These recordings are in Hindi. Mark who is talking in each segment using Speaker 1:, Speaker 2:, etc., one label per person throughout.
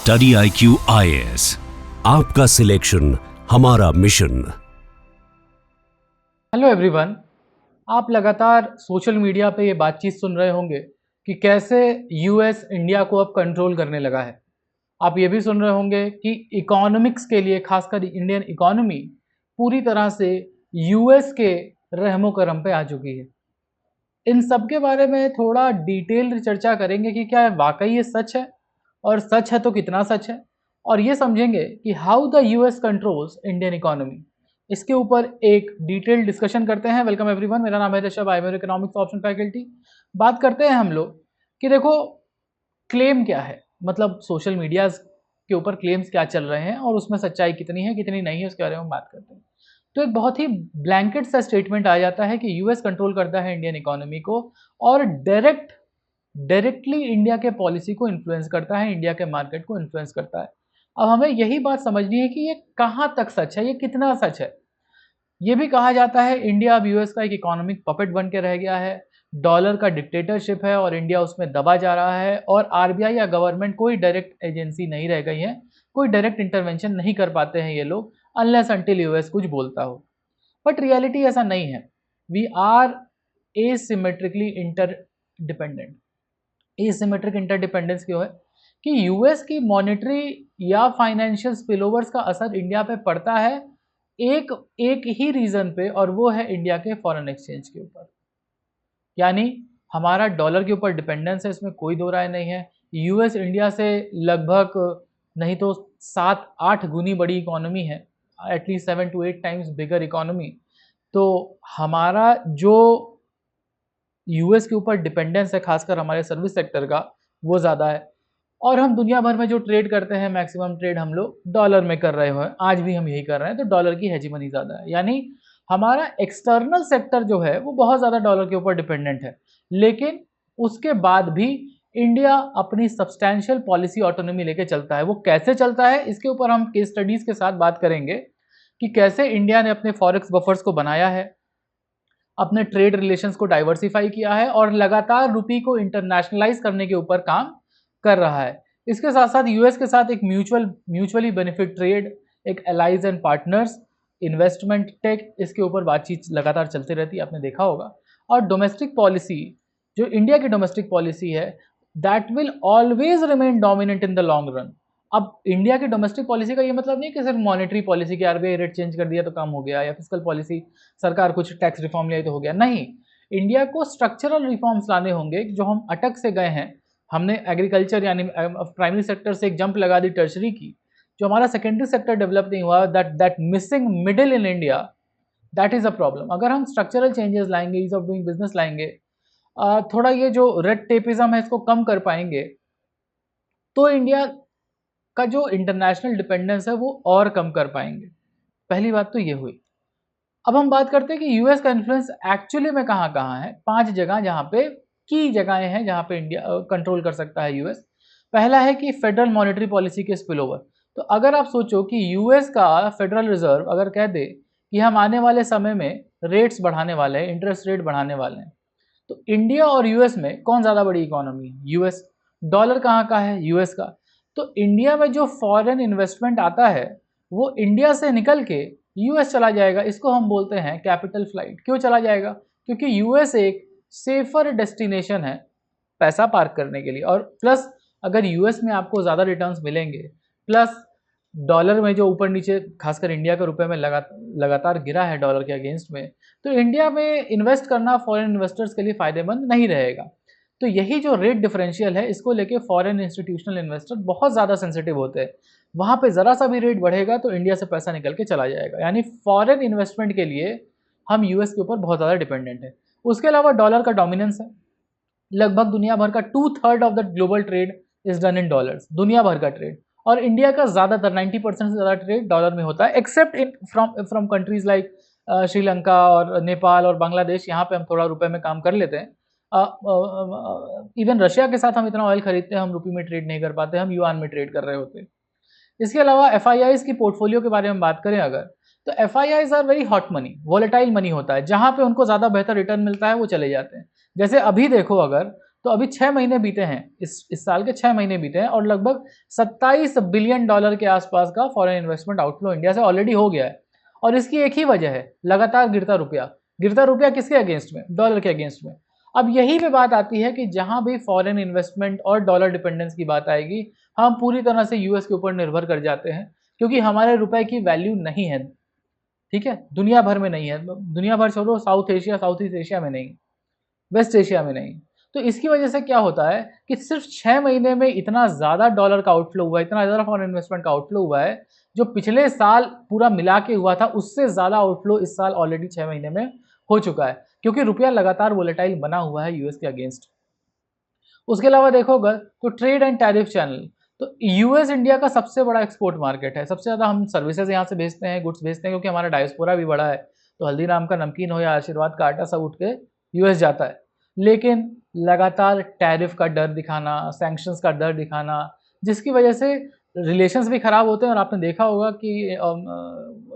Speaker 1: स्टडी IQ IAS, आपका सिलेक्शन हमारा मिशन।
Speaker 2: हेलो एवरीवन, आप लगातार सोशल मीडिया पे ये बातचीत सुन रहे होंगे कि कैसे यूएस इंडिया को अब कंट्रोल करने लगा है। आप ये भी सुन रहे होंगे कि इकोनॉमिक्स के लिए, खासकर इंडियन इकोनॉमी पूरी तरह से यूएस के रहमो करम पे आ चुकी है। इन सब के बारे में थोड़ा डिटेल्ड चर्चा करेंगे कि क्या वाकई ये सच है, और सच है तो कितना सच है, और ये समझेंगे कि how the US controls Indian economy. इसके ऊपर एक डिटेल्ड डिस्कशन करते हैं। वेलकम एवरीवन, मेरा नाम है Rishabh, I am economics option faculty. बात करते हैं हम लोग कि देखो क्लेम क्या है, मतलब सोशल मीडिया के ऊपर क्लेम्स क्या चल रहे हैं और उसमें सच्चाई कितनी है कितनी नहीं है, उसके बारे में बात करते हैं। तो एक बहुत ही ब्लैंकेट सा स्टेटमेंट आ जाता है कि यूएस कंट्रोल करता है इंडियन इकोनॉमी को और डायरेक्टली इंडिया के पॉलिसी को इन्फ्लुएंस करता है, इंडिया के मार्केट को इन्फ्लुएंस करता है। अब हमें यही बात समझनी है कि ये कहाँ तक सच है, ये कितना सच है। ये भी कहा जाता है इंडिया अब यूएस का एक इकोनॉमिक पपेट बन के रह गया है, डॉलर का डिक्टेटरशिप है और इंडिया उसमें दबा जा रहा है, और आरबीआई या गवर्नमेंट कोई डायरेक्ट एजेंसी नहीं रह गई है, कोई डायरेक्ट इंटरवेंशन नहीं कर पाते हैं ये लोग अनलेस अंटिल यूएस कुछ बोलता हो। बट रियलिटी ऐसा नहीं है। We are asymmetrically interdependent. Asymmetric interdependence क्यों है कि यूएस की मॉनेटरी या फाइनेंशियल स्पिलओवर्स का असर इंडिया पे पड़ता है एक ही रीजन पे, और वो है इंडिया के फॉरेन एक्सचेंज के ऊपर। यानी हमारा डॉलर के ऊपर डिपेंडेंस है, इसमें कोई दो राय नहीं है। यूएस इंडिया से लगभग नहीं तो 7-8 गुनी बड़ी इकोनॉमी है, at least 7 to 8 times bigger economy. तो हमारा जो यूएस के ऊपर डिपेंडेंस है, खासकर हमारे सर्विस सेक्टर का, वो ज़्यादा है। और हम दुनिया भर में जो ट्रेड करते हैं, मैक्सिमम ट्रेड हम लोग डॉलर में कर रहे हो, आज भी हम यही कर रहे हैं, तो डॉलर की हेजीमनी ज़्यादा है। यानी हमारा एक्सटर्नल सेक्टर जो है वो बहुत ज़्यादा डॉलर के ऊपर डिपेंडेंट है। लेकिन उसके बाद भी इंडिया अपनी सब्सटैंशियल पॉलिसी ऑटोनॉमी लेके चलता है। वो कैसे चलता है, इसके ऊपर हम केस स्टडीज़ के साथ बात करेंगे कि कैसे इंडिया ने अपने फॉरेक्स बफर्स को बनाया है, अपने ट्रेड रिलेशंस को डाइवर्सिफाई किया है और लगातार रुपी को इंटरनेशनलाइज करने के ऊपर काम कर रहा है। इसके साथ साथ यूएस के साथ एक म्यूचुअली बेनिफिट ट्रेड, एक allies and partners, investment, tech, इसके ऊपर बातचीत लगातार चलती रहती है, आपने देखा होगा। और डोमेस्टिक पॉलिसी, जो इंडिया की डोमेस्टिक पॉलिसी है, that will always remain dominant in the long run. अब इंडिया की डोमेस्टिक पॉलिसी का ये मतलब नहीं कि सिर्फ मॉनेटरी पॉलिसी की आरबीआई रेट चेंज कर दिया तो काम हो गया, या फिजिकल पॉलिसी सरकार कुछ टैक्स रिफॉर्म लिया तो हो गया। नहीं, इंडिया को स्ट्रक्चरल रिफॉर्म्स लाने होंगे जो हम अटक से गए हैं। हमने एग्रीकल्चर यानी प्राइमरी सेक्टर से एक जंप लगा दी टर्शरी की, जो हमारा सेकेंडरी सेक्टर डेवलप नहीं हुआ, that missing middle in India, that is a problem. अगर हम स्ट्रक्चरल चेंजेस लाएंगे, ईज ऑफ डूइंग बिजनेस लाएंगे, थोड़ा ये जो रेड टेपिज्म है इसको कम कर पाएंगे, तो इंडिया का जो इंटरनेशनल डिपेंडेंस है वो और कम कर पाएंगे। पहली बात तो ये हुई। अब हम बात करते हैं कि यूएस का इन्फ्लुएंस एक्चुअली में कहाँ कहाँ है। 5 जगह जहाँ पे की जगहें हैं जहाँ पे इंडिया कंट्रोल कर सकता है यूएस। पहला है कि फेडरल मॉनेटरी पॉलिसी के स्पिलओवर। तो अगर आप सोचो कि यूएस का फेडरल रिजर्व अगर कह दे कि हम आने वाले समय में रेट्स बढ़ाने वाले हैं, इंटरेस्ट रेट बढ़ाने वाले हैं, तो इंडिया और यूएस में कौन ज़्यादा बड़ी इकोनॉमी है? यूएस। डॉलर कहाँ का है? यूएस का। तो इंडिया में जो फॉरेन इन्वेस्टमेंट आता है वो इंडिया से निकल के यूएस चला जाएगा। इसको हम बोलते हैं कैपिटल फ्लाइट। क्यों चला जाएगा? क्योंकि यूएस एक सेफर डेस्टिनेशन है पैसा पार्क करने के लिए, और प्लस अगर यूएस में आपको ज़्यादा रिटर्न्स मिलेंगे, प्लस डॉलर में जो ऊपर नीचे खासकर इंडिया के रुपए में लगातार गिरा है डॉलर के अगेंस्ट में, तो इंडिया में इन्वेस्ट करना फॉरेन इन्वेस्टर्स के लिए फ़ायदेमंद नहीं रहेगा। तो यही जो रेट डिफरेंशियल है, इसको लेके फॉरेन इंस्टीट्यूशनल इन्वेस्टर बहुत ज़्यादा सेंसिटिव होते हैं। वहाँ पे ज़रा सा भी रेट बढ़ेगा तो इंडिया से पैसा निकल के चला जाएगा। यानी फॉरेन इन्वेस्टमेंट के लिए हम यूएस के ऊपर बहुत ज़्यादा डिपेंडेंट है। उसके अलावा डॉलर का डोमिनेंस है। लगभग दुनिया भर का 2/3 of the global trade is done in dollars, दुनिया भर का ट्रेड। और इंडिया का ज़्यादातर 90% से ज़्यादा ट्रेड डॉलर में होता है, accept in from countries like Sri Lanka और नेपाल और बांग्लादेश। यहाँ पे हम थोड़ा रुपए में काम कर लेते हैं। इवन रशिया के साथ हम इतना ऑयल खरीदते हैं, हम रुपये में ट्रेड नहीं कर पाते, हम युआन में ट्रेड कर रहे होते हैं। इसके अलावा एफआईआईज की पोर्टफोलियो के बारे में बात करें अगर, तो FIIs are very hot money, volatile money होता है। जहाँ पे उनको ज़्यादा बेहतर रिटर्न मिलता है वो चले जाते हैं। जैसे अभी देखो, अगर तो अभी 6 महीने बीते हैं, इस साल के 6 महीने बीते हैं और लगभग $27 बिलियन के आसपास का फॉरेन इन्वेस्टमेंट आउटफ्लो इंडिया से ऑलरेडी हो गया है। और इसकी एक ही वजह है, लगातार गिरता रुपया किसके अगेंस्ट में? डॉलर के अगेंस्ट में। अब यही पे बात आती है कि जहां भी फॉरेन इन्वेस्टमेंट और डॉलर डिपेंडेंस की बात आएगी, हम पूरी तरह से यूएस के ऊपर निर्भर कर जाते हैं, क्योंकि हमारे रुपए की वैल्यू नहीं है, ठीक है, दुनिया भर में नहीं है, दुनिया भर छोड़ो, साउथ ईस्ट एशिया में नहीं, वेस्ट एशिया में नहीं। तो इसकी वजह से क्या होता है कि सिर्फ 6 महीने में इतना ज़्यादा डॉलर का आउटफ्लो हुआ है, इतना ज़्यादा फॉरेन इन्वेस्टमेंट का आउटफ्लो हुआ है, जो पिछले साल पूरा मिला के हुआ था उससे ज़्यादा आउटफ्लो इस साल ऑलरेडी 6 महीने में हो चुका है, क्योंकि रुपया लगातार वोलेटाइल बना हुआ है यूएस के अगेंस्ट। उसके अलावा देखोगे तो ट्रेड एंड टैरिफ चैनल, तो यूएस इंडिया का सबसे बड़ा एक्सपोर्ट मार्केट है, सबसे ज़्यादा हम सर्विसेज यहाँ से भेजते हैं, गुड्स भेजते हैं, क्योंकि हमारा डायस्पोरा भी बड़ा है। तो हल्दीराम का नमकीन हो या आशीर्वाद का आटा सब उठ के यूएस जाता है। लेकिन लगातार टैरिफ का डर दिखाना, सैंक्शंस का डर दिखाना, जिसकी वजह से रिलेशंस भी खराब होते हैं। और आपने देखा होगा कि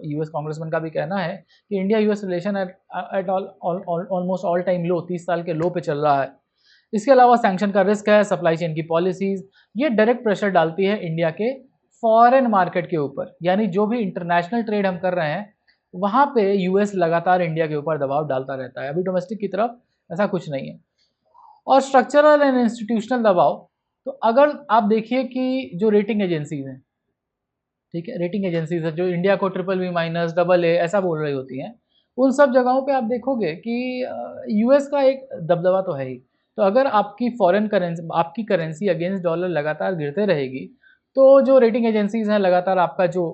Speaker 2: यूएस कांग्रेसमैन का भी कहना है कि India US relation at almost all time low, 30 साल के लो पे चल रहा है। इसके अलावा सैंक्शन का रिस्क है, सप्लाई चेन की पॉलिसीज, ये डायरेक्ट प्रेशर डालती है इंडिया के फॉरेन मार्केट के ऊपर, यानी जो भी इंटरनेशनल ट्रेड हम कर रहे हैं वहाँ पे यूएस लगातार इंडिया के ऊपर दबाव डालता रहता है। अभी डोमेस्टिक की तरफ ऐसा कुछ नहीं है। और स्ट्रक्चरल एंड इंस्टीट्यूशनल दबाव, तो अगर आप देखिए कि जो रेटिंग एजेंसीज हैं, ठीक है, रेटिंग एजेंसीज है जो इंडिया को BBB- AA ऐसा बोल रही होती हैं, उन सब जगहों पे आप देखोगे कि यूएस का एक दबदबा तो है ही। तो अगर आपकी फॉरेन करेंसी, आपकी करेंसी अगेंस्ट डॉलर लगातार गिरते रहेगी, तो जो रेटिंग एजेंसीज हैं लगातार आपका जो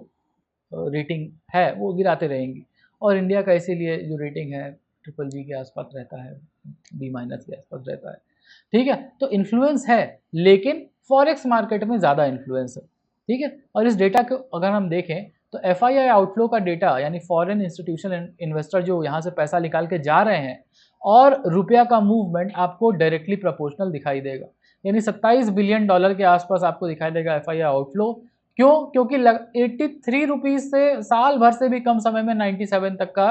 Speaker 2: रेटिंग है वो गिराते रहेंगी। और इंडिया का इसीलिए जो रेटिंग है BBB के आसपास रहता है, B- के आसपास रहता है, ठीक है। तो इन्फ्लुएंस है, लेकिन फॉरेक्स मार्केट में ज़्यादा इन्फ्लुएंस है, ठीक है। और इस डेटा को अगर हम देखें तो FII आउटफ्लो का डेटा, यानी फॉरेन इंस्टीट्यूशनल इन्वेस्टर जो यहाँ से पैसा निकाल के जा रहे हैं, और रुपया का मूवमेंट आपको डायरेक्टली प्रोपोर्शनल दिखाई देगा, यानी $27 बिलियन के आसपास आपको दिखाई देगा FII आउटफ्लो। क्यों? क्योंकि 83 रुपीज़ से साल भर से भी कम समय में 97 तक का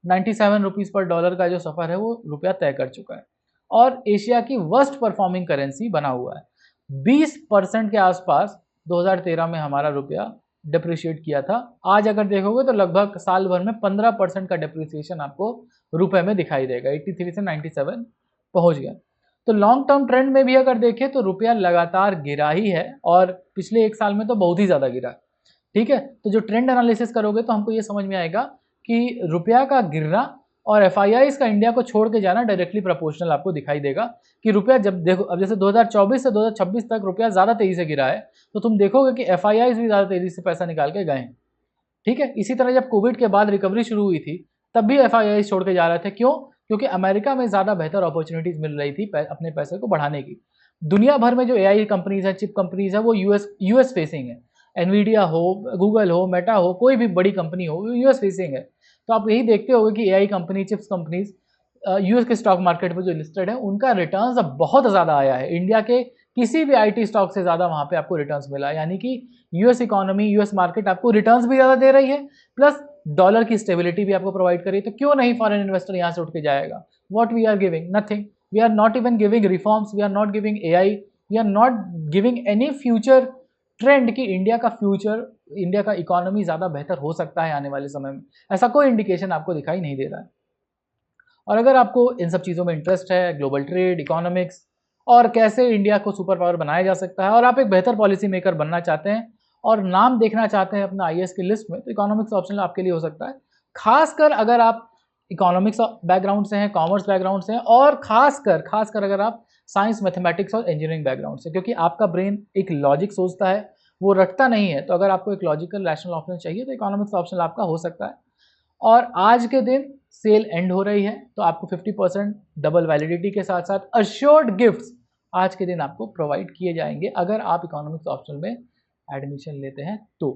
Speaker 2: 97 रुपीज़ पर डॉलर का जो सफ़र है वो रुपया तय कर चुका है, और एशिया की वर्स्ट परफॉर्मिंग करेंसी बना हुआ है। 20% के आसपास 2013 में हमारा रुपया डिप्रिशिएट किया था। आज अगर देखोगे तो लगभग साल भर में 15% का डिप्रिसिएशन आपको रुपए में दिखाई देगा, 83 से 97 पहुंच गया। तो लॉन्ग टर्म ट्रेंड में भी अगर देखें तो रुपया लगातार गिरा ही है, और पिछले एक साल में तो बहुत ही ज़्यादा गिरा, ठीक है। तो जो ट्रेंड एनालिसिस करोगे तो हमको ये समझ में आएगा कि रुपया का गिरना और FIIs का इंडिया को छोड़ के जाना डायरेक्टली प्रोपोर्शनल आपको दिखाई देगा। कि रुपया जब देखो, अब जैसे 2024 से 2026 तक रुपया ज़्यादा तेज़ी से गिरा है, तो तुम देखोगे कि FIIs भी ज़्यादा तेज़ी से पैसा निकाल के गए हैं, ठीक है। इसी तरह जब कोविड के बाद रिकवरी शुरू हुई थी, तब भी FIIs छोड़ के जा रहे थे। क्यों? क्योंकि अमेरिका में ज़्यादा बेहतर अपॉर्चुनिटीज़ मिल रही थी अपने पैसे को बढ़ाने की। दुनिया भर में जो AI कंपनीज हैं, चिप कंपनीज हैं, वो यूएस फेसिंग है। एनवीडिया हो, गूगल हो, मेटा हो, कोई भी बड़ी कंपनी हो, वो यूएस फेसिंग है। तो आप यही देखते होगे कि AI company, chips companies US के स्टॉक मार्केट पर जो लिस्टेड है, उनका रिटर्न्स अब बहुत ज़्यादा आया है। इंडिया के किसी भी IT स्टॉक से ज़्यादा वहाँ पे आपको रिटर्न्स मिला है, यानी कि यूएस इकोनॉमी, यूएस मार्केट आपको रिटर्न्स भी ज़्यादा दे रही है, प्लस डॉलर की स्टेबिलिटी भी आपको प्रोवाइड कर रही है। तो क्यों नहीं फॉरेन इन्वेस्टर यहाँ से उठ के जाएगा? What we are giving? Nothing. We are not even giving reforms, we are not giving AI, we are not giving any future trend कि इंडिया का फ्यूचर, इंडिया का इकोनॉमी ज़्यादा बेहतर हो सकता है आने वाले समय में। ऐसा कोई इंडिकेशन आपको दिखाई नहीं दे रहा है। और अगर आपको इन सब चीज़ों में इंटरेस्ट है, ग्लोबल ट्रेड, इकोनॉमिक्स, और कैसे इंडिया को सुपर पावर बनाया जा सकता है, और आप एक बेहतर पॉलिसी मेकर बनना चाहते हैं और नाम देखना चाहते हैं अपना IAS की लिस्ट में, तो इकोनॉमिक्स ऑप्शन आपके लिए हो सकता है। खासकर अगर आप इकोनॉमिक्स बैकग्राउंड से हैं, कॉमर्स बैकग्राउंड से हैं, और खासकर अगर आप साइंस, मैथमेटिक्स और इंजीनियरिंग बैकग्राउंड से, क्योंकि आपका ब्रेन एक लॉजिक सोचता है, वो रटता नहीं है। तो अगर आपको एक लॉजिकल रैशनल ऑप्शन चाहिए तो इकोनॉमिक्स ऑप्शन आपका हो सकता है। और आज के दिन सेल एंड हो रही है, तो आपको 50% डबल वैलिडिटी के साथ साथ अश्योर्ड गिफ्ट्स आज के दिन आपको प्रोवाइड किए जाएंगे अगर आप इकोनॉमिक्स ऑप्शनल में एडमिशन लेते हैं। तो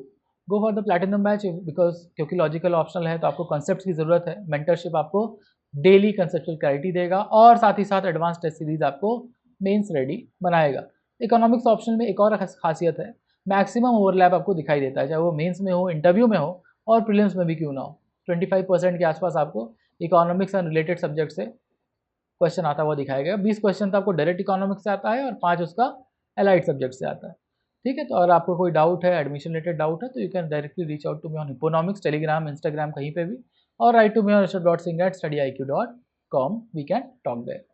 Speaker 2: go for the platinum batch, because क्योंकि लॉजिकल ऑप्शनल है तो आपको कॉन्सेप्ट की ज़रूरत है। मेंटरशिप आपको डेली कंसेप्चुअल क्लैरिटी देगा, और साथ ही साथ एडवांस टेस्ट सीरीज आपको मेंस रेडी बनाएगा। इकोनॉमिक्स ऑप्शनल में एक और खासियत है, मैक्सिमम ओवरलैप आपको दिखाई देता है, चाहे वो मेंस में हो, इंटरव्यू में हो, और प्रीलिम्स में भी क्यों ना हो। 25% के आसपास आपको इकोनॉमिक्स एंड रिलेटेड सब्जेक्ट से क्वेश्चन आता हुआ दिखाया गया। 20 क्वेश्चन तो आपको डायरेक्ट इकोनॉमिक्स से आता है और 5 उसका एलाइड सब्जेक्ट से आता है। ठीक है, तो अगर आपको कोई डाउट है, एडमिशन रिलेटेड डाउट है, तो you can directly reach out to me on economics, Telegram, Instagram, कहीं पे भी, और write to me on rishad.singh@studiiq.com, we can talk there.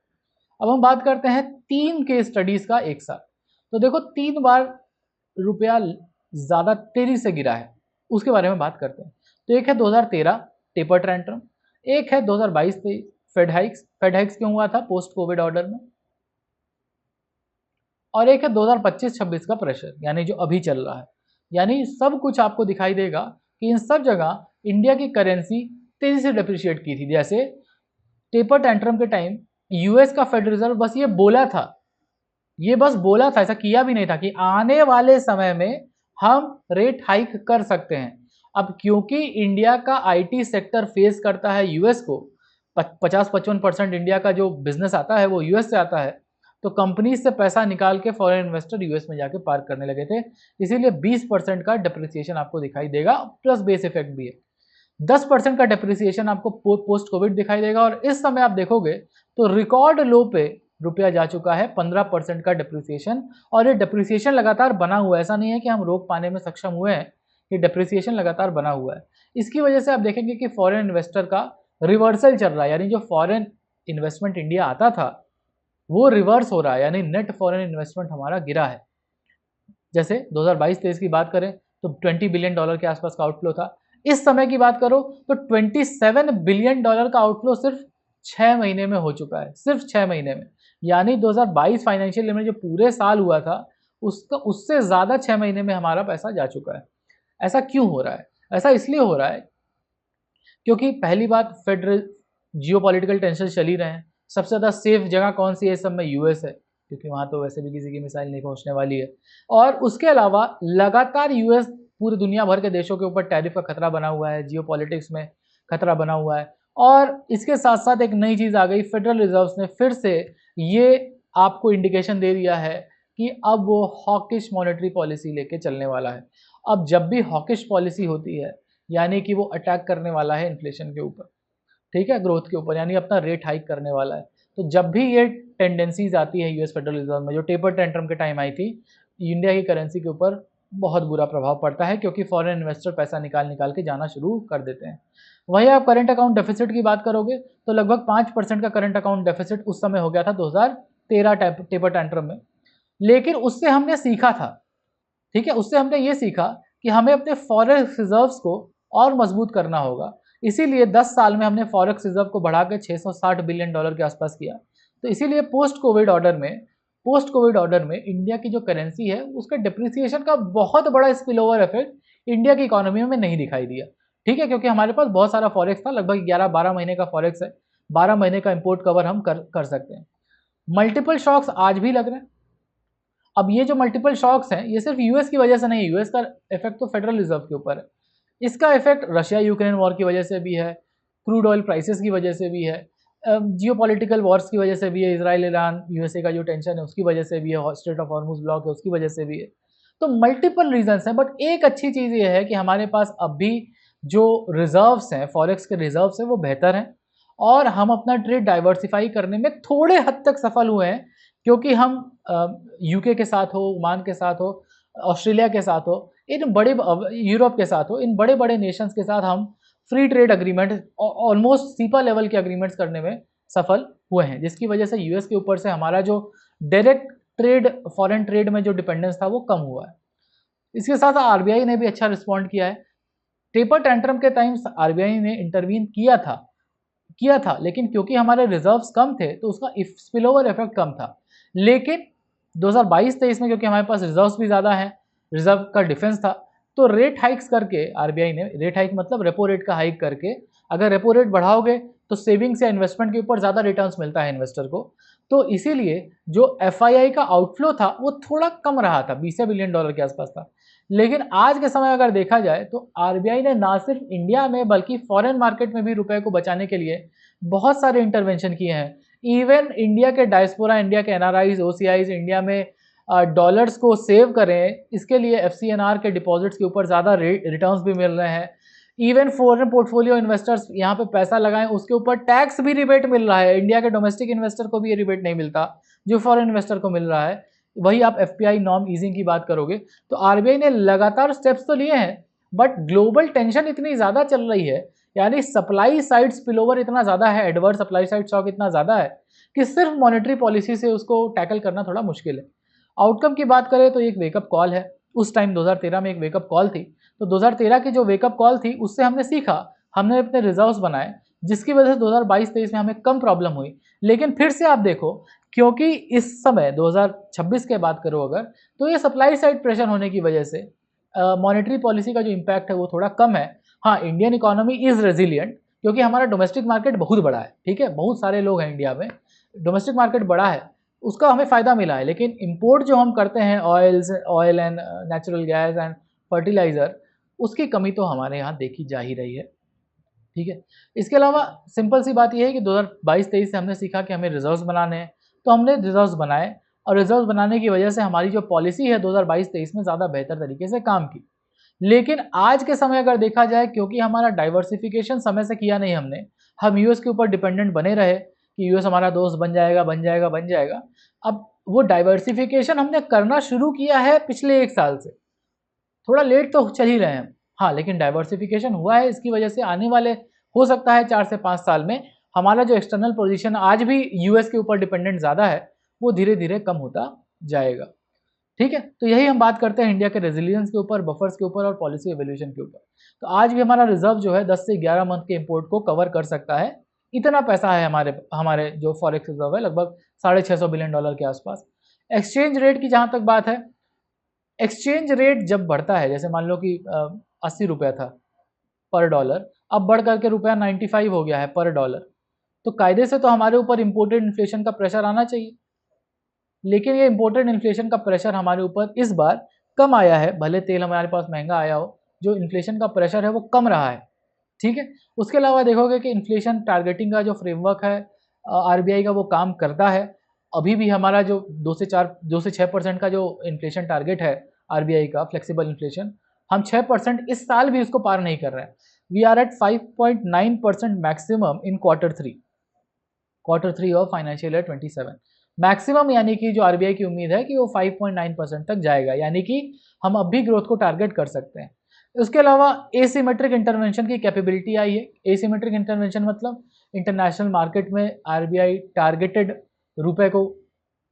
Speaker 2: अब हम बात करते हैं 3 केस स्टडीज का एक साथ। तो देखो 3 बार रुपया ज़्यादा तेजी से गिरा है, उसके बारे में बात करते हैं। तो एक है 2013 टेपर टैंट्रम, एक है 2022-23 फेड हाइक्स। फेड हाइक्स क्यों हुआ था? पोस्ट कोविड ऑर्डर में। और एक है 2025-26 का प्रेशर, यानी जो अभी चल रहा है। यानी सब कुछ आपको दिखाई देगा कि इन सब जगह इंडिया की करेंसी तेजी से डिप्रिशिएट की थी। जैसे टेपर टैंट्रम के टाइम यूएस का फेडरल रिजर्व बस ये बोला था, ये बस बोला था, ऐसा किया भी नहीं था कि आने वाले समय में हम रेट हाइक कर सकते हैं। अब क्योंकि इंडिया का आईटी सेक्टर फेस करता है यूएस को, 50-55% इंडिया का जो बिजनेस आता है वो यूएस से आता है, तो कंपनी से पैसा निकाल के फॉरेन इन्वेस्टर यूएस में जाके पार्क करने लगे थे। इसीलिए 20% का डिप्रिसिएशन आपको दिखाई देगा, प्लस बेस इफेक्ट भी है। 10% का डिप्रिसिएशन आपको पोस्ट कोविड दिखाई देगा। और इस समय आप देखोगे तो रिकॉर्ड लो पे रुपया जा चुका है, 15% का डिप्रिसिएशन। और ये डिप्रिसिएशन लगातार बना हुआ है, ऐसा नहीं है कि हम रोक पाने में सक्षम हुए हैं, ये डिप्रिसिएशन लगातार बना हुआ है। इसकी वजह से आप देखेंगे कि फॉरेन इन्वेस्टर का रिवर्सल चल रहा है, यानी जो फॉरेन इन्वेस्टमेंट इंडिया आता था वो रिवर्स हो रहा है, यानी नेट फॉरेन इन्वेस्टमेंट हमारा गिरा है। जैसे 2022-23 की बात करें तो $20 बिलियन के आसपास का आउटफ्लो था। इस समय की बात करो तो $27 बिलियन का आउटफ्लो सिर्फ 6 महीने में हो चुका है, सिर्फ 6 महीने में। यानी 2022 फाइनेंशियल ईयर में जो पूरे साल हुआ था उसका उससे ज़्यादा 6 महीने में हमारा पैसा जा चुका है। ऐसा क्यों हो रहा है? ऐसा इसलिए हो रहा है क्योंकि पहली बात, फेडरल जियोपॉलिटिकल टेंशन चल ही रहे हैं। सबसे ज़्यादा सेफ जगह कौन सी है इस सब में? यूएस है, क्योंकि वहाँ तो वैसे भी किसी की मिसाइल नहीं पहुँचने वाली है। और उसके अलावा लगातार यूएस पूरी दुनिया भर के देशों के ऊपर टैरिफ का खतरा बना हुआ है, जियोपॉलिटिक्स में खतरा बना हुआ है। और इसके साथ साथ एक नई चीज़ आ गई, फेडरल रिजर्व ने फिर से ये आपको इंडिकेशन दे दिया है कि अब वो हॉकिश मॉनेटरी पॉलिसी लेके चलने वाला है। अब जब भी हॉकिश पॉलिसी होती है यानी कि वो अटैक करने वाला है इन्फ्लेशन के ऊपर, ठीक है, ग्रोथ के ऊपर, यानी अपना रेट हाइक करने वाला है। तो जब भी ये टेंडेंसीज आती है यूएस फेडरल रिजर्व में, जो टेपर टेंट्रम के टाइम आई थी, इंडिया की करेंसी के ऊपर बहुत बुरा प्रभाव पड़ता है, क्योंकि फॉरेन इन्वेस्टर पैसा निकाल के जाना शुरू कर देते हैं। वहीं आप करंट अकाउंट डेफिसिट की बात करोगे तो लगभग 5% का करंट अकाउंट डेफिसिट उस समय हो गया था 2013 टेपर टेंट्रम में। लेकिन उससे हमने सीखा था, ठीक है, उससे हमने ये सीखा कि हमें अपने फॉरेक्स रिजर्व्स को और मजबूत करना होगा। इसीलिए 10 साल में हमने फॉरेक्स रिजर्व को बढ़ाकर $660 बिलियन के आसपास किया। तो इसीलिए पोस्ट कोविड ऑर्डर में इंडिया की जो करेंसी है उसका डिप्रिसिएशन का बहुत बड़ा स्पिल ओवर इफेक्ट इंडिया की इकोनॉमी में नहीं दिखाई दिया, ठीक है, क्योंकि हमारे पास बहुत सारा फॉरेक्स था, लगभग 11-12 महीने का फॉरेक्स है, 12 महीने का इंपोर्ट कवर हम कर सकते हैं। मल्टीपल शॉक्स आज भी लग रहे हैं। अब ये जो मल्टीपल शॉक्स हैं ये सिर्फ यूएस की वजह से नहीं है, यूएस का इफेक्ट तो फेडरल रिजर्व के ऊपर है, इसका इफेक्ट रशिया यूक्रेन वॉर की वजह से भी है, क्रूड ऑयल प्राइसेस की वजह से भी है, जियोपॉलिटिकल वॉर्स की वजह से भी है, इजराइल ईरान यूएसए का जो टेंशन है उसकी वजह से भी है, स्ट्रेट ऑफ हॉर्मुज ब्लॉक है उसकी वजह से भी है। तो मल्टीपल रीजंस हैं, बट एक अच्छी चीज़ ये है कि हमारे पास अब जो रिजर्व्स हैं, फॉरेक्स के रिजर्व्स हैं, वो बेहतर हैं और हम अपना ट्रेड डाइवर्सिफाई करने में थोड़े हद तक सफल हुए हैं, क्योंकि हम यूके के साथ हो, ओमान के साथ हो, ऑस्ट्रेलिया के साथ हो, इन बड़े यूरोप के साथ हो, इन बड़े बड़े नेशंस के साथ हम free trade agreement almost cepa level के अग्रीमेंट्स करने में सफल हुए हैं, जिसकी वजह से यूएस के ऊपर से हमारा जो डायरेक्ट ट्रेड, फॉरेन ट्रेड में जो डिपेंडेंस था वो कम हुआ है। इसके साथ आरबीआई ने भी अच्छा रिस्पॉन्ड किया है। टेपर टेंट्रम के टाइम आरबीआई ने इंटरवीन किया था, लेकिन क्योंकि हमारे रिजर्व्स कम थे तो उसका स्पिलओवर इफेक्ट कम था। लेकिन 2022-23 में क्योंकि हमारे पास रिजर्व्स भी ज़्यादा हैं, रिजर्व का डिफेंस था, तो रेट हाइक्स करके आरबीआई ने, रेट हाइक मतलब रेपो रेट का हाइक करके, अगर रेपो रेट बढ़ाओगे तो सेविंग्स या इन्वेस्टमेंट के ऊपर ज़्यादा रिटर्न्स मिलता है इन्वेस्टर को। तो इसीलिए जो एफआईआई का आउटफ्लो था वो थोड़ा कम रहा था, $20 बिलियन के आसपास था। लेकिन आज के समय अगर देखा जाए तो आरबीआई ने ना सिर्फ इंडिया में बल्कि फॉरेन मार्केट में भी रुपए को बचाने के लिए बहुत सारे इंटरवेंशन किए हैं। इवन इंडिया के डायस्पोरा, इंडिया के एनआरआईज, ओसीआईज इंडिया में डॉलर्स को सेव करें, इसके लिए एफसीएनआर के डिपॉजिट्स के ऊपर ज़्यादा रिटर्न्स भी मिल रहे हैं। इवन फॉरेन पोर्टफोलियो इन्वेस्टर्स यहाँ पे पैसा लगाएं, उसके ऊपर टैक्स भी रिबेट मिल रहा है। इंडिया के डोमेस्टिक इन्वेस्टर को भी ये रिबेट नहीं मिलता जो फॉरेन इन्वेस्टर को मिल रहा है। वही आप एफपीआई नॉर्म ईजिंग की बात करोगे तो आरबीआई ने लगातार स्टेप्स तो लिए हैं, बट ग्लोबल टेंशन इतनी ज़्यादा चल रही है, यानी सप्लाई साइड स्पिलओवर इतना ज़्यादा है, एडवर्स सप्लाई साइड शॉक इतना ज़्यादा है कि सिर्फ मॉनेटरी पॉलिसी से उसको टैकल करना थोड़ा मुश्किल है। आउटकम की बात करें तो एक वेकअप कॉल है। उस टाइम 2013 में एक वेकअप कॉल थी, तो 2013 की जो वेकअप कॉल थी उससे हमने सीखा, हमने अपने रिजर्व्स बनाए, जिसकी वजह से 2022-23 में हमें कम प्रॉब्लम हुई। लेकिन फिर से आप देखो, क्योंकि इस समय 2026 के बात करो अगर, तो ये सप्लाई साइड प्रेशर होने की वजह से मॉनेटरी पॉलिसी का जो इम्पैक्ट है वो थोड़ा कम है। हाँ, इंडियन इकोनॉमी इज़ रेजिलियंट क्योंकि हमारा डोमेस्टिक मार्केट बहुत बड़ा है, ठीक है, बहुत सारे लोग हैं इंडिया में, डोमेस्टिक मार्केट बड़ा है, उसका हमें फ़ायदा मिला है। लेकिन इंपोर्ट जो हम करते हैं oil and natural gas and fertiliser, उसकी कमी तो हमारे यहाँ देखी जा ही रही है, ठीक है। इसके अलावा सिंपल सी बात यह है कि 2022-23 से हमने सीखा कि हमें रिजर्व्स बनाने हैं, तो हमने रिजर्व्स बनाए और रिजर्व्स बनाने की वजह से हमारी जो पॉलिसी है 2022-23 में ज़्यादा बेहतर तरीके से काम की। लेकिन आज के समय अगर देखा जाए, क्योंकि हमारा डाइवर्सिफिकेशन समय से किया नहीं हमने, हम यूएस के ऊपर डिपेंडेंट बने रहे कि यूएस हमारा दोस्त बन जाएगा बन जाएगा बन जाएगा। अब वो डाइवर्सिफिकेशन हमने करना शुरू किया है पिछले 1 साल से, थोड़ा लेट तो चल ही रहे हैं हाँ, लेकिन डाइवर्सिफिकेशन हुआ है। इसकी वजह से आने वाले हो सकता है 4 से 5 साल में हमारा जो एक्सटर्नल पोजीशन आज भी यूएस के ऊपर डिपेंडेंट ज़्यादा है, वो धीरे धीरे कम होता जाएगा, ठीक है। तो यही हम बात करते हैं इंडिया के रेजिलियंस के ऊपर, बफर्स के ऊपर और पॉलिसी एवोल्यूशन के ऊपर। तो आज भी हमारा रिजर्व जो है 10 से 11 मंथ के इंपोर्ट को कवर कर सकता है, इतना पैसा है हमारे हमारे जो फॉरेक्स रिजर्व है, लगभग $650 बिलियन के आसपास। एक्सचेंज रेट की जहाँ तक बात है, एक्सचेंज रेट जब बढ़ता है, जैसे मान लो कि 80 रुपया था पर डॉलर, अब बढ़ करके रुपया 95 हो गया है पर डॉलर, तो कायदे से तो हमारे ऊपर इम्पोर्टेड इन्फ्लेशन का प्रेशर आना चाहिए। लेकिन ये इम्पोर्टेड इन्फ्लेशन का प्रेशर हमारे ऊपर इस बार कम आया है, भले तेल हमारे पास महंगा आया हो, जो इन्फ्लेशन का प्रेशर है वो कम रहा है, ठीक है। उसके अलावा देखोगे कि इन्फ्लेशन टारगेटिंग का जो फ्रेमवर्क है आरबीआई का, वो काम करता है। अभी भी हमारा जो 2 से 6% का जो इन्फ्लेशन टारगेट है आरबीआई का, फ्लेक्सिबल इन्फ्लेशन, हम 6% इस साल भी उसको पार नहीं कर रहे हैं। We are at 5.9% maximum in quarter three of financial year 27 maximum, यानी कि जो आरबीआई की उम्मीद है कि वो 5.9% तक जाएगा, यानी कि हम अब भी ग्रोथ को टारगेट कर सकते हैं। उसके अलावा एसिमेट्रिक इंटरवेंशन की कैपेबिलिटी आई है। एसिमेट्रिक इंटरवेंशन मतलब इंटरनेशनल मार्केट में आरबीआई टारगेटेड रुपए को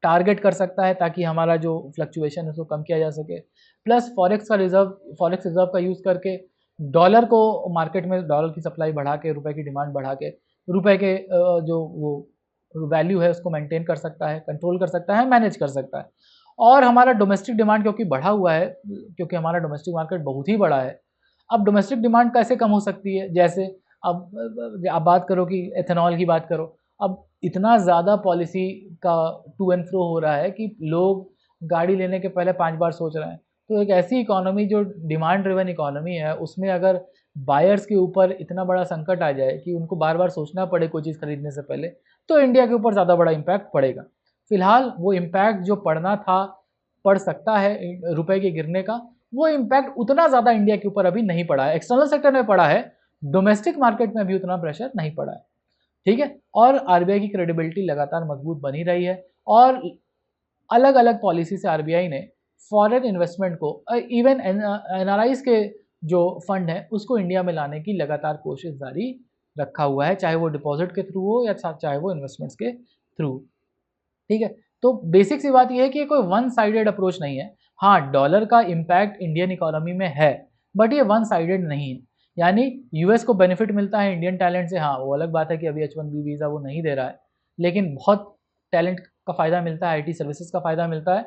Speaker 2: टारगेट कर सकता है ताकि हमारा जो फ्लक्चुएशन है उसको कम किया जा सके। प्लस फॉरेक्स रिजर्व का यूज़ करके डॉलर को मार्केट में डॉलर की सप्लाई बढ़ा के, रुपए की डिमांड बढ़ा के, रुपए के जो वो वैल्यू है उसको मेंटेन कर सकता है, कंट्रोल कर सकता है, मैनेज कर सकता है। और हमारा डोमेस्टिक डिमांड क्योंकि बढ़ा हुआ है, क्योंकि हमारा डोमेस्टिक मार्केट बहुत ही बड़ा है, अब डोमेस्टिक डिमांड कैसे कम हो सकती है, जैसे अब आप बात करो कि एथेनॉल की बात करो, अब इतना ज़्यादा पॉलिसी का टू एंड फ्रो हो रहा है कि लोग गाड़ी लेने के पहले 5 बार सोच रहे हैं। तो एक ऐसी इकोनॉमी जो डिमांड ड्रिवन इकोनॉमी है, उसमें अगर बायर्स के ऊपर इतना बड़ा संकट आ जाए कि उनको बार बार सोचना पड़े कोई चीज़ खरीदने से पहले, तो इंडिया के ऊपर ज़्यादा बड़ा इम्पैक्ट पड़ेगा। फिलहाल वो इम्पैक्ट जो पड़ना था, पड़ सकता है रुपए के गिरने का, वो इम्पैक्ट उतना ज़्यादा इंडिया के ऊपर अभी नहीं पड़ा है। एक्सटर्नल सेक्टर में पड़ा है, डोमेस्टिक मार्केट में भी उतना प्रेशर नहीं पड़ा है, ठीक है। और आरबीआई की क्रेडिबिलिटी लगातार मजबूत बनी रही है और अलग अलग पॉलिसी से आरबीआई ने फॉरेन इन्वेस्टमेंट को, इवन एनआरआईज के जो फंड है उसको इंडिया में लाने की लगातार कोशिश जारी रखा हुआ है, चाहे वो डिपॉजिट के थ्रू हो या चाहे वो इन्वेस्टमेंट्स के थ्रू, ठीक है। तो बेसिक सी बात यह है कि कोई वन साइडेड अप्रोच नहीं है। हाँ, डॉलर का इम्पैक्ट इंडियन इकोनॉमी में है, बट ये वन साइडेड नहीं है, यानी यूएस को बेनिफिट मिलता है इंडियन टैलेंट से, हाँ वो अलग बात है कि अभी H1B वीज़ा वो नहीं दे रहा है, लेकिन बहुत टैलेंट का फ़ायदा मिलता है, आईटी सर्विसेज का फ़ायदा मिलता है।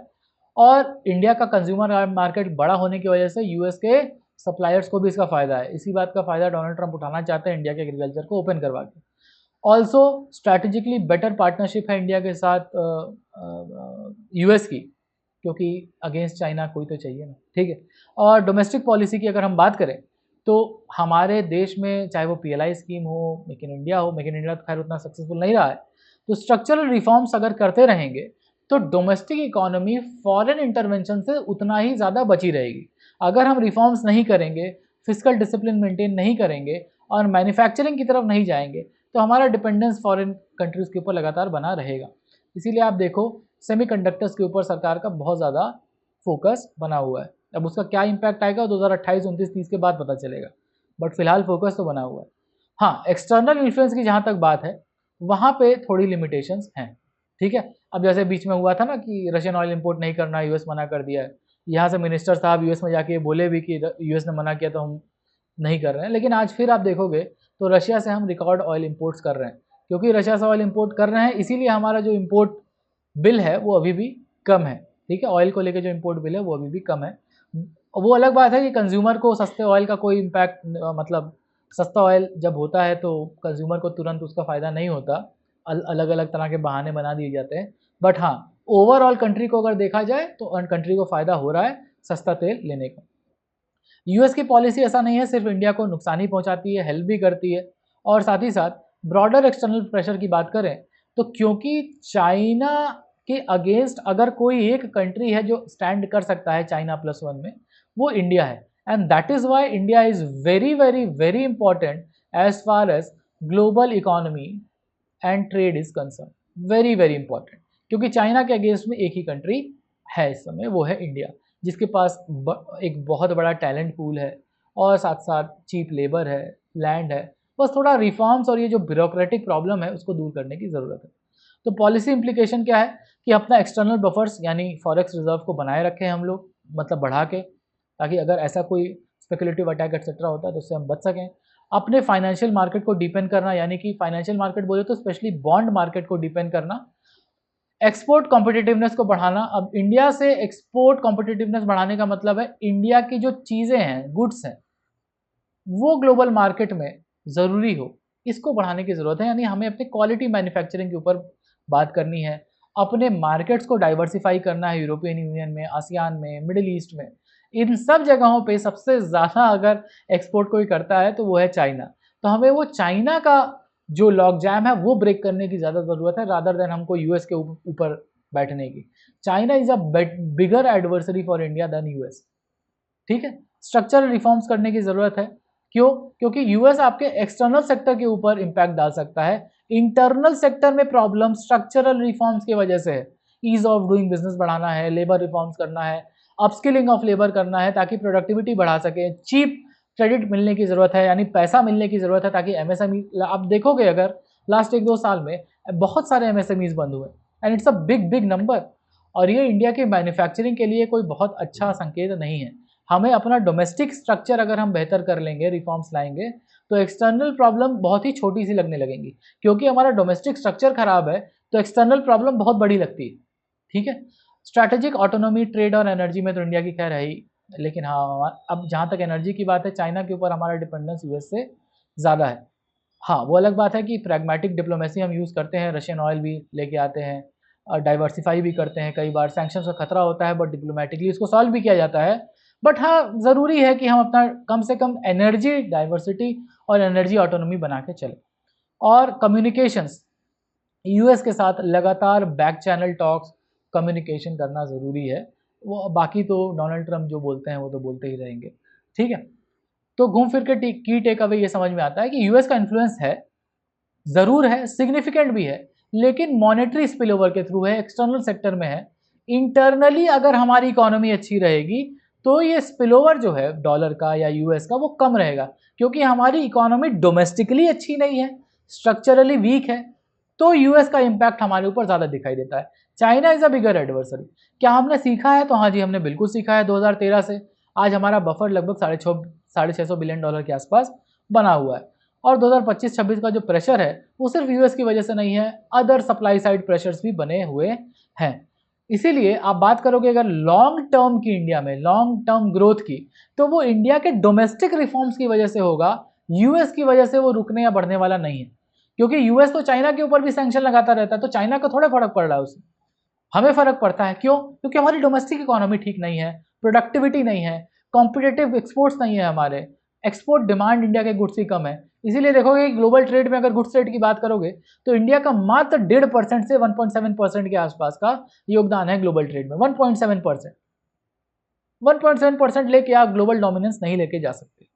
Speaker 2: और इंडिया का कंज्यूमर मार्केट बड़ा होने की वजह से यूएस के सप्लायर्स को भी इसका फ़ायदा है। इसी बात का फ़ायदा डोनाल्ड ट्रंप उठाना चाहते हैं इंडिया के एग्रीकल्चर को ओपन करवा के। ऑल्सो स्ट्रैटेजिकली बेटर पार्टनरशिप है इंडिया के साथ यूएस की, क्योंकि अगेंस्ट चाइना कोई तो चाहिए ना, ठीक है। और डोमेस्टिक पॉलिसी की अगर हम बात करें तो हमारे देश में चाहे वो पीएलआई स्कीम हो, मेक इन इंडिया हो, मेक इन इंडिया तो खैर उतना सक्सेसफुल नहीं रहा है, तो स्ट्रक्चरल रिफॉर्म्स अगर करते रहेंगे तो डोमेस्टिक इकोनॉमी फॉरेन इंटरवेंशन से उतना ही ज़्यादा बची रहेगी। अगर हम रिफॉर्म्स नहीं करेंगे फिजिकल डिसिप्लिन मेंटेन नहीं करेंगे और मैन्युफैक्चरिंग की तरफ नहीं जाएंगे तो हमारा डिपेंडेंस फॉरेन कंट्रीज़ के ऊपर लगातार बना रहेगा। इसीलिए आप देखो सेमीकंडक्टर्स के ऊपर सरकार का बहुत ज़्यादा फोकस बना हुआ है। अब उसका क्या इम्पैक्ट आएगा 2028, 29, 30 के बाद पता चलेगा, बट फिलहाल फोकस तो बना हुआ है। हाँ, एक्सटर्नल इन्फ्लुएंस की जहाँ तक बात है वहाँ पे थोड़ी लिमिटेशंस हैं, ठीक है। अब जैसे बीच में हुआ था ना कि रशियन ऑयल इंपोर्ट नहीं करना, यूएस मना कर दिया है। यहाँ से मिनिस्टर साहब यूएस में जाके बोले भी कि यूएस ने मना किया तो हम नहीं कर रहे हैं, लेकिन आज फिर आप देखोगे तो रशिया से हम रिकॉर्ड ऑयल इंपोर्ट्स कर रहे हैं, क्योंकि रशिया से ऑयल इंपोर्ट कर रहे हैं इसीलिए हमारा जो इंपोर्ट बिल है वो अभी भी कम है, ठीक है। ऑयल को लेकर जो इंपोर्ट बिल है वो अभी भी कम है। वो अलग बात है कि कंज्यूमर को सस्ते ऑयल का कोई इम्पैक्ट, मतलब सस्ता ऑयल जब होता है तो कंज्यूमर को तुरंत उसका फ़ायदा नहीं होता, अलग अलग तरह के बहाने बना दिए जाते हैं। बट हाँ, ओवरऑल कंट्री को अगर देखा जाए तो कंट्री को फ़ायदा हो रहा है सस्ता तेल लेने का। यूएस की पॉलिसी ऐसा नहीं है सिर्फ इंडिया को नुकसान ही पहुंचाती है, हेल्प भी करती है। और साथ ही साथ ब्रॉडर एक्सटर्नल प्रेशर की बात करें तो क्योंकि चाइना के अगेंस्ट अगर कोई एक कंट्री है जो स्टैंड कर सकता है चाइना +1 में, वो इंडिया है। And that is why India is very very very important as far as global economy and trade is concern, very very important, क्योंकि चाइना के अगेंस्ट में एक ही कंट्री है इस समय, वो है इंडिया, जिसके पास एक बहुत बड़ा टैलेंट पूल है और साथ साथ चीप लेबर है, लैंड है। बस थोड़ा रिफॉर्म्स और ये जो ब्यूरोक्रेटिक प्रॉब्लम है उसको दूर करने की ज़रूरत है। तो पॉलिसी इम्प्लीकेशन क्या है कि अपना एक्सटर्नल बफर्स यानी फॉरेक्स रिजर्व को बनाए रखें हम लोग, मतलब बढ़ा के, ताकि अगर ऐसा कोई स्पेकुलेटिव अटैक एक्सेट्रा होता है तो उससे हम बच सकें। अपने फाइनेंशियल मार्केट को डिपेंड करना, यानी कि फाइनेंशियल मार्केट बोले तो स्पेशली बॉन्ड मार्केट को डिपेंड करना। एक्सपोर्ट कॉम्पिटिटिवनेस को बढ़ाना। अब इंडिया से एक्सपोर्ट कॉम्पिटिटिवनेस बढ़ाने का मतलब है इंडिया की जो चीज़ें हैं, गुड्स हैं, वो ग्लोबल मार्केट में ज़रूरी हो, इसको बढ़ाने की ज़रूरत है। यानी हमें अपने क्वालिटी मैन्युफैक्चरिंग के ऊपर बात करनी है, अपने मार्केट्स को डाइवर्सिफाई करना है, यूरोपियन यूनियन में, आसियान में, मिडिल ईस्ट में, इन सब जगहों पे सबसे ज़्यादा अगर एक्सपोर्ट कोई करता है तो वो है चाइना। तो हमें वो चाइना का जो लॉक जैम है वो ब्रेक करने की ज़्यादा ज़रूरत है, रादर देन हमको यूएस के ऊपर बैठने की। China is a bigger adversary for India than US, ठीक है। स्ट्रक्चरल रिफॉर्म्स करने की ज़रूरत है। क्यों? क्योंकि यूएस आपके एक्सटर्नल सेक्टर के ऊपर इम्पैक्ट डाल सकता है, इंटरनल सेक्टर में प्रॉब्लम स्ट्रक्चरल रिफॉर्म्स की वजह से है। ईज ऑफ डूइंग बिजनेस बढ़ाना है, लेबर रिफॉर्म्स करना है, अपस्किलिंग ऑफ लेबर करना है ताकि प्रोडक्टिविटी बढ़ा सके, चीप क्रेडिट मिलने की ज़रूरत है, यानी पैसा मिलने की ज़रूरत है ताकि एमएसएमई, आप देखोगे अगर लास्ट 1-2 साल में बहुत सारे एमएसएमईज बंद हुए and it's a big big number, और ये इंडिया की मैन्युफैक्चरिंग के लिए कोई बहुत अच्छा संकेत नहीं है। हमें अपना डोमेस्टिक स्ट्रक्चर अगर हम बेहतर कर लेंगे, रिफॉर्म्स लाएंगे, तो एक्सटर्नल प्रॉब्लम बहुत ही छोटी सी लगने लगेंगी, क्योंकि हमारा डोमेस्टिक स्ट्रक्चर खराब है तो एक्सटर्नल प्रॉब्लम बहुत बड़ी लगती है, ठीक है। स्ट्रैटेजिक ऑटोनॉमी, ट्रेड और एनर्जी में तो इंडिया की खैर है ही, लेकिन हाँ, अब जहाँ तक एनर्जी की बात है, चाइना के ऊपर हमारा डिपेंडेंस यूएस से ज़्यादा है। हाँ, वो अलग बात है कि प्रैग्मेटिक डिप्लोमेसी हम यूज़ करते हैं, रशियन ऑयल भी लेके आते हैं और डाइवर्सिफाई भी करते हैं, कई बार सैंक्शंस का खतरा होता है बट डिप्लोमेटिकली इसको सॉल्व भी किया जाता है। बट हाँ, ज़रूरी है कि हम अपना कम से कम एनर्जी डाइवर्सिटी और एनर्जी ऑटोनॉमी बना के चलें। और कम्युनिकेशंस, यूएस के साथ लगातार बैक चैनल टॉक्स, कम्युनिकेशन करना ज़रूरी है। वो बाकी तो डोनाल्ड ट्रंप जो बोलते हैं वो तो बोलते ही रहेंगे, ठीक है। तो घूम फिर के की टेक अवे ये समझ में आता है कि यूएस का इन्फ्लुएंस है, ज़रूर है, सिग्निफिकेंट भी है, लेकिन मॉनेटरी स्पिल ओवर के थ्रू है, एक्सटर्नल सेक्टर में है। इंटरनली अगर हमारी इकोनॉमी अच्छी रहेगी तो ये स्पिल ओवर जो है डॉलर का या यूएस का वो कम रहेगा, क्योंकि हमारी इकोनॉमी डोमेस्टिकली अच्छी नहीं है, स्ट्रक्चरली वीक है, तो यूएस का इम्पैक्ट हमारे ऊपर ज़्यादा दिखाई देता है। China is a bigger adversary. क्या हमने सीखा है? तो हाँ जी, हमने बिल्कुल सीखा है। 2013 से आज हमारा बफर लगभग $650 बिलियन के आसपास बना हुआ है, और 2025-26 का जो प्रेशर है वो सिर्फ यूएस की वजह से नहीं है, अदर सप्लाई साइड प्रेशर्स भी बने हुए हैं। इसीलिए आप बात करोगे अगर लॉन्ग टर्म की, इंडिया में लॉन्ग टर्म ग्रोथ की, तो वो इंडिया के डोमेस्टिक रिफॉर्म्स की वजह से होगा, यूएस की वजह से वो रुकने या बढ़ने वाला नहीं है। क्योंकि यूएस तो चाइना के ऊपर भी सैंक्शन लगाता रहता है, तो चाइना को थोड़ा फर्क पड़ रहा है उससे, हमें फर्क पड़ता है। क्यों? क्योंकि हमारी डोमेस्टिक इकोनॉमी ठीक नहीं है, प्रोडक्टिविटी नहीं है, कॉम्पिटेटिव एक्सपोर्ट्स नहीं है, हमारे एक्सपोर्ट डिमांड इंडिया के गुड्स की कम है। इसीलिए देखोगे कि ग्लोबल ट्रेड में अगर गुड्स ट्रेड की बात करोगे तो इंडिया का मात्र 1.5% से 1.7% के आसपास का योगदान है ग्लोबल ट्रेड में। 1.7% लेके आप ग्लोबल डोमिनेंस नहीं लेके जा सकते।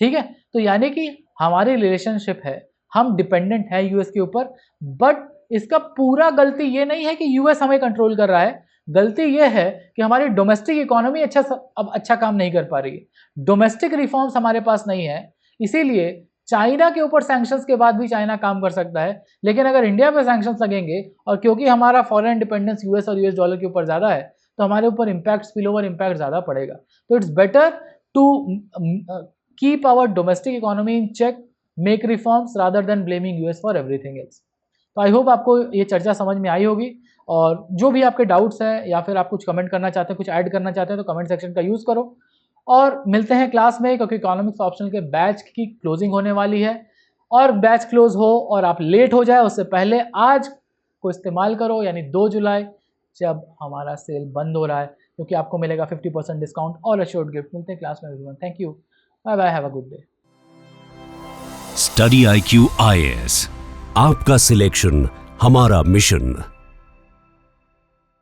Speaker 2: ठीक है, तो यानी कि हमारी रिलेशनशिप है, हम डिपेंडेंट है यूएस के ऊपर, बट इसका पूरा गलती ये नहीं है कि यूएस हमें कंट्रोल कर रहा है, गलती ये है कि हमारी डोमेस्टिक इकोनॉमी अब अच्छा काम नहीं कर पा रही है, डोमेस्टिक रिफॉर्म्स हमारे पास नहीं है, इसीलिए चाइना के ऊपर सैंक्शंस के बाद भी चाइना काम कर सकता है, लेकिन अगर इंडिया पे सैंक्शंस लगेंगे और क्योंकि हमारा फॉरेन डिपेंडेंस यूएस और यूएस डॉलर के ऊपर ज़्यादा है, तो हमारे ऊपर इम्पैक्ट स्पिल ओवर इम्पैक्ट ज़्यादा पड़ेगा। तो it's better to keep our domestic economy in check, make reforms rather than blaming US for everything else. तो आई होप आपको ये चर्चा समझ में आई होगी, और जो भी आपके डाउट्स हैं या फिर आप कुछ कमेंट करना चाहते हैं, कुछ ऐड करना चाहते हैं, तो कमेंट सेक्शन का यूज़ करो। और मिलते हैं क्लास में, क्योंकि इकोनॉमिक्स ऑप्शनल के बैच की क्लोजिंग होने वाली है, और बैच क्लोज हो और आप लेट हो जाए उससे पहले आज को इस्तेमाल करो, यानी 2 जुलाई जब हमारा सेल बंद हो रहा है, क्योंकि आपको मिलेगा 50% डिस्काउंट और अश्योर्ड गिफ्ट। मिलते हैं क्लास में everyone, thank you, bye bye, have a good day.
Speaker 1: Study IQ IAS, आपका सिलेक्शन हमारा मिशन।